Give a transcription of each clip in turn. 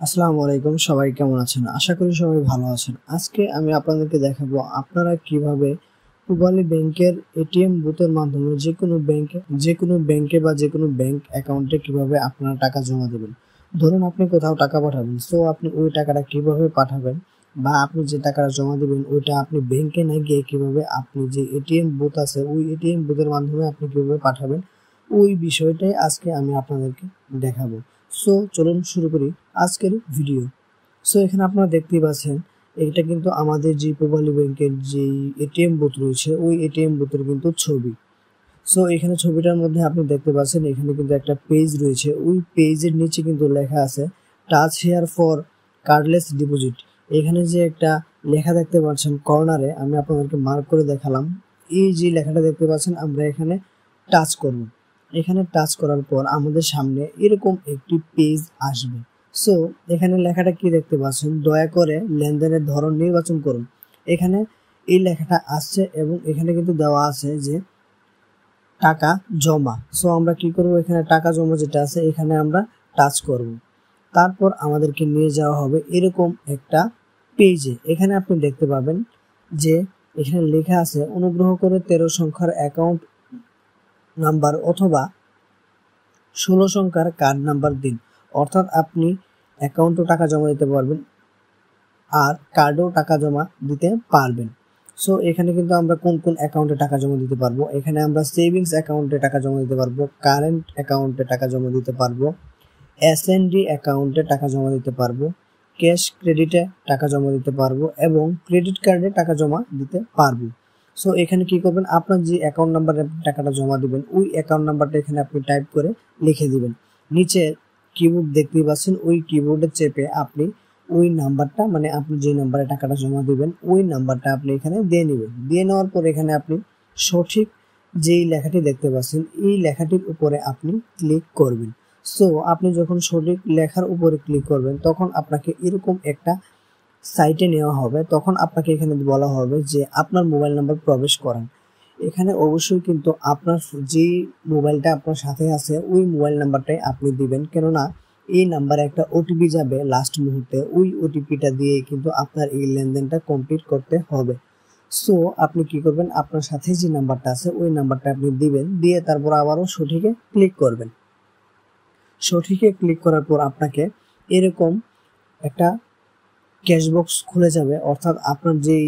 আসসালামু আলাইকুম, সবাই কেমন আছেন? আশা করি সবাই ভালো আছেন। আজকে আমি আপনাদেরকে দেখাবো আপনারা কিভাবে পূবালী ব্যাংকের এটিএম বুথের মাধ্যমে যে কোনো ব্যাংকে বা যে কোনো ব্যাংক অ্যাকাউন্টে কিভাবে আপনারা টাকা জমা দেবেন। ধরুন আপনি কোথাও টাকা পাঠাবেন, সো আপনি ওই টাকাটা কিভাবে পাঠাবেন বা আপনি যে টাকাটা জমা দেবেন ওইটা আপনি ব্যাংকে না গিয়ে কিভাবে আপনি যে এটিএম বুথ আছে ওই এটিএম বুথের মাধ্যমে আপনি কিভাবে পাঠাবেন, ওই বিষয়টাই আজকে আমি আপনাদেরকে দেখাবো। সো চলুন শুরু করি আজকের ভিডিও। সো এখানে আপনারা দেখতেই পাচ্ছেন, এটা কিন্তু আমাদের যে পূবালী ব্যাংকের যে এটিএম বুথ রয়েছে ওই এটিএম বুথের কিন্তু ছবি। সো এখানে ছবিটার মধ্যে আপনি দেখতে পাচ্ছেন এখানে কিন্তু একটা পেজ রয়েছে, ওই পেজের নিচে কিন্তু লেখা আছে touch here for cardless deposit. এখানে যে একটা লেখা দেখতে পাচ্ছেন কর্নারে, আমি আপনাদেরকে মার্ক করে দেখালাম। এই যে লেখাটা দেখতে পাচ্ছেন আমরা এখানে টাচ করব। এখানে টাচ করার পর আমাদের সামনে এরকম একটি পেজ আসবে। সো এখানে লেখাটা কি দেখতে পাচ্ছেন, দয়া করে লেনদেনের ধরন নির্বাচন করুন। এখানে এই লেখাটা আসছে এবং এখানে কিন্তু দেওয়া আছে যে টাকা জমা। সো আমরা কি করব, এখানে টাকা জমা যেটা আছে এখানে আমরা টাচ করব। তারপর আমাদেরকে নিয়ে যাওয়া হবে এরকম একটা পেজে। এখানে আপনি দেখতে পাবেন যে এখানে লেখা আছে অনুগ্রহ করে 13 সংখ্যার অ্যাকাউন্ট নাম্বার অথবা 16 সংখ্যার কার্ড নাম্বার দিন। অর্থাৎ আপনি অ্যাকাউন্টও টাকা জমা দিতে পারবেন আর কার্ডেও টাকা জমা দিতে পারবেন। সো এখানে কিন্তু আমরা কোন কোন অ্যাকাউন্টে টাকা জমা দিতে পারবো, এখানে আমরা সেভিংস অ্যাকাউন্টে টাকা জমা দিতে পারবো, কারেন্ট অ্যাকাউন্টে টাকা জমা দিতে পারবো, এসএনডি অ্যাকাউন্টে টাকা জমা দিতে পারবো, ক্যাশ ক্রেডিটে টাকা জমা দিতে পারবো এবং ক্রেডিট কার্ডে টাকা জমা দিতে পারবো। সো এখানে কি করবেন, আপনার যে অ্যাকাউন্ট নাম্বারে টাকাটা জমা দিবেন ওই অ্যাকাউন্ট নাম্বারটা এখানে আপনি টাইপ করে লিখে দিবেন। নিচে কিবোর্ড দেখতেই পাচ্ছেন, ওই কিবোর্ডে চেপে আপনি ওই নাম্বারটা, মানে আপনি যে নাম্বারে টাকাটা জমা দিবেন ওই নাম্বারটা আপনি এখানে দিয়ে নেবেন। দিয়ে নেওয়ার পর এখানে আপনি সঠিক যেই লেখাটি দেখতে পাচ্ছেন এই লেখাটির উপরে আপনি ক্লিক করবেন। সো আপনি যখন সঠিক লেখার উপরে ক্লিক করবেন তখন আপনাকে এরকম একটা সাইটে নেওয়া হবে। তখন আপনাকে এখানে বলা হবে যে আপনার মোবাইল নাম্বার প্রবেশ করান। এখানে অবশ্যই কিন্তু আপনার যে মোবাইলটা আপনার সাথে আছে ওই মোবাইল নাম্বারটাই আপনি দিবেন, কেননা এই নাম্বারে একটা ওটিপি যাবে লাস্ট মুহূর্তে, ওই ওটিপিটা দিয়ে কিন্তু আপনার এই লেনদেনটা কমপ্লিট করতে হবে। সো আপনি কি করবেন, আপনার সাথে যে নাম্বারটা আছে ওই নাম্বারটা আপনি দিবেন, দিয়ে তারপর আবারও সঠিকে ক্লিক করবেন। সঠিকে ক্লিক করার পর আপনাকে এরকম একটা ক্যাশবক্স খুলে যাবে, অর্থাৎ আপনার যেই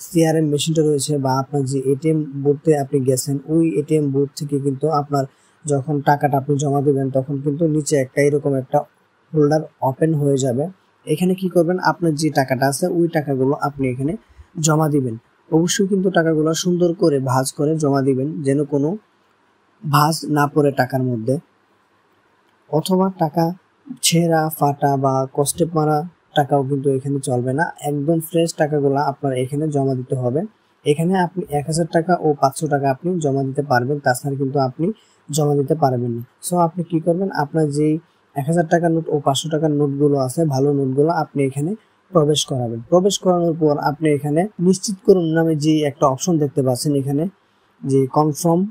সিআরএম মেশিনটা রয়েছে বা আপনার যে এটিএম বুথে আপনি গেছেন ওই এটিএম বুথ থেকে কিন্তু আপনার যখন টাকাটা আপনি জমা দেবেন তখন কিন্তু নিচে একটা এরকম একটা ফোল্ডার ওপেন হয়ে যাবে। এখানে কি করবেন, আপনার যে টাকাটা আছে ওই টাকাগুলো আপনি এখানে জমা দিবেন। অবশ্যই কিন্তু টাকাগুলো সুন্দর করে ভাঁজ করে জমা দিবেন, যেন কোনো ভাঁজ না পড়ে টাকার মধ্যে, অথবা টাকা ছেঁড়া ফাটা বা কষ্টে মারা টাকাও কিন্তু এখানে চলবে না। একদম ফ্রেশ টাকাগুলো আপনার এখানে জমা দিতে হবে। এখানে আপনি 1000 টাকা ও 500 টাকা আপনি জমা দিতে পারবেন, তাছাড়া কিন্তু আপনি জমা দিতে পারবেন না। সো আপনি কি করবেন, আপনার যেই 1000 টাকার নোট ও 500 টাকার নোটগুলো আছে ভালো নোটগুলো আপনি এখানে প্রবেশ করাবেন। প্রবেশ করানোর পর আপনি এখানে নিশ্চিত করুন নামে যে একটা অপশন দেখতে পাচ্ছেন, এখানে যে কনফার্ম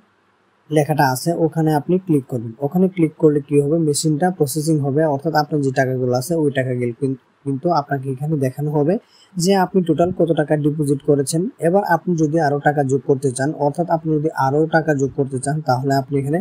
লেখাটা আছে ওখানে আপনি ক্লিক করবেন। ওখানে ক্লিক করলে কি হবে, মেশিনটা প্রসেসিং হবে, অর্থাৎ আপনার যে টাকাগুলো আছে ওই টাকাগুলো কিন্তু আপনাকে এখানে দেখানো হবে যে আপনি টোটাল কত টাকা ডিপোজিট করেছেন। এবার আপনি যদি আরো টাকা যোগ করতে চান, অর্থাৎ আপনি যদি আরো টাকা যোগ করতে চান তাহলে আপনি এখানে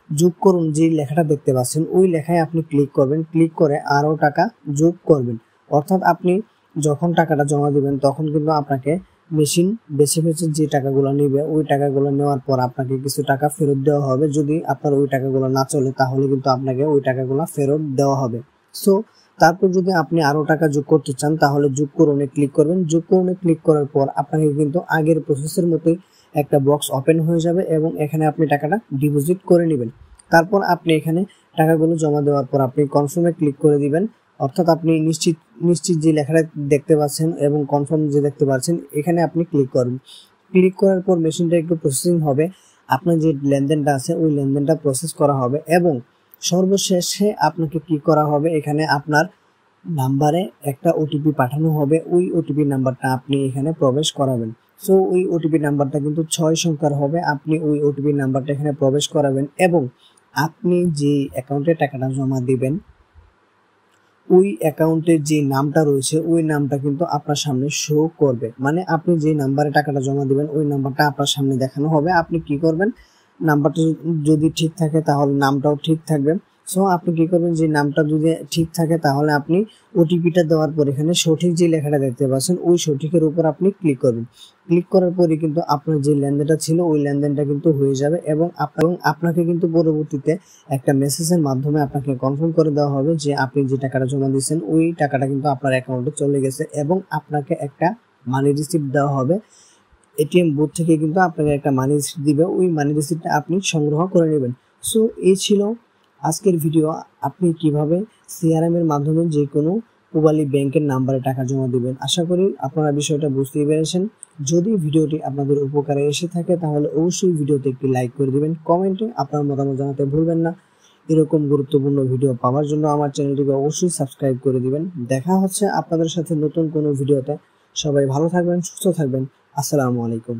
যোগ করুন যে লেখাটা দেখতে পাচ্ছেন ওই লেখায় আপনি ক্লিক করবেন। ক্লিক করে আরো টাকা যোগ করবেন। অর্থাৎ আপনি যখন টাকাটা জমা দিবেন তখন কিন্তু আপনাকে মেশিন বেছে বেছে যে টাকাগুলো নেবে ওই টাকাগুলো নেওয়ার পর আপনাকে কিছু টাকা ফেরত দেওয়া হবে। যদি আপনার ওই টাকাগুলো না চলে তাহলে কিন্তু আপনাকে ওই টাকাগুলো ফেরত দেওয়া হবে। সো তারপর যদি আপনি আরো টাকা যোগ করতে চান তাহলে যোগ করুনে ক্লিক করবেন। যোগ করুনে ক্লিক করার পর আপনাকে কিন্তু আগের প্রসেসের মতোই একটা বক্স ওপেন হয়ে যাবে এবং এখানে আপনি টাকাটা ডিপোজিট করে নেবেন। তারপর আপনি এখানে টাকাগুলো জমা দেওয়ার পর আপনি কনফার্মে ক্লিক করে দিবেন। অর্থাৎ আপনি নিশ্চিত যে লেখাটা দেখতে পাচ্ছেন এবং কনফার্ম যে দেখতে পাচ্ছেন এখানে আপনি ক্লিক করুন। ক্লিক করার পর মেশিনটা একটু প্রসেসিং হবে, আপনার যে লেনদেনটা আছে ওই লেনদেনটা প্রসেস করা হবে এবং সর্বশেষে আপনাকে কি করা হবে, এখানে আপনার নাম্বারে একটা ওটিপি পাঠানো হবে, ওই ওটিপি নাম্বারটা আপনি এখানে প্রবেশ করাবেন। সো ওই ওটিপি নাম্বারটা কিন্তু 6 সংখ্যার হবে। আপনি ওই ওটিপি নাম্বারটা এখানে প্রবেশ করাবেন এবং আপনি যে অ্যাকাউন্টে টাকাটা জমা দিবেন ওই অ্যাকাউন্টের যে নামটা রয়েছে ওই নামটা কিন্তু আপনার সামনে শো করবে। মানে আপনি যে নাম্বারে টাকাটা জমা দিবেন ওই নাম্বারটা আপনার সামনে দেখানো হবে। আপনি কি করবেন, নাম্বারটা যদি ঠিক থাকে তাহলে নামটাও ঠিক থাকবে। সো আপনি কি করবেন, যে নামটা যদি ঠিক থাকে তাহলে আপনি ওটিপিটা দেওয়ার পর এখানে সঠিক যে লেখাটা দেখতে পাচ্ছেন ওই সঠিকের উপর আপনি ক্লিক করবেন। ক্লিক করার পরে কিন্তু আপনার যে লেনদেনটা ছিল ওই লেনদেনটা কিন্তু হয়ে যাবে এবং আপনাকে কিন্তু পরবর্তীতে একটা মেসেজের মাধ্যমে আপনাকে কনফার্ম করে দেওয়া হবে যে আপনি যে টাকাটা জমা দিয়েছেন ওই টাকাটা কিন্তু আপনার অ্যাকাউন্টে চলে গেছে এবং আপনাকে একটা মানি রিসিপ্ট দেওয়া হবে। এটিএম বুথ থেকে কিন্তু আপনাকে একটা মানি রিসিপ্ট দিবে, ওই মানি রিসিপ্টটা আপনি সংগ্রহ করে নেবেন। সো এই ছিল আজকের ভিডিও, আপনি কিভাবে সিআরএম এর মাধ্যমে যে কোনো পূবালী ব্যাংকের নাম্বারে টাকা জমা দিবেন। আশা করি আপনারা বিষয়টা বুঝতেই পেরেছেন। যদি ভিডিওটি আপনাদের উপকারে এসে থাকে তাহলে অবশ্যই ভিডিওতে একটি লাইক করে দিবেন, কমেন্টে আপনার মতামত জানাতে ভুলবেন না। এরকম গুরুত্বপূর্ণ ভিডিও পাওয়ার জন্য আমার চ্যানেলটিকে অবশ্যই সাবস্ক্রাইব করে দিবেন। দেখা হচ্ছে আপনাদের সাথে নতুন কোনো ভিডিওতে। সবাই ভালো থাকবেন, সুস্থ থাকবেন। আসসালামু আলাইকুম।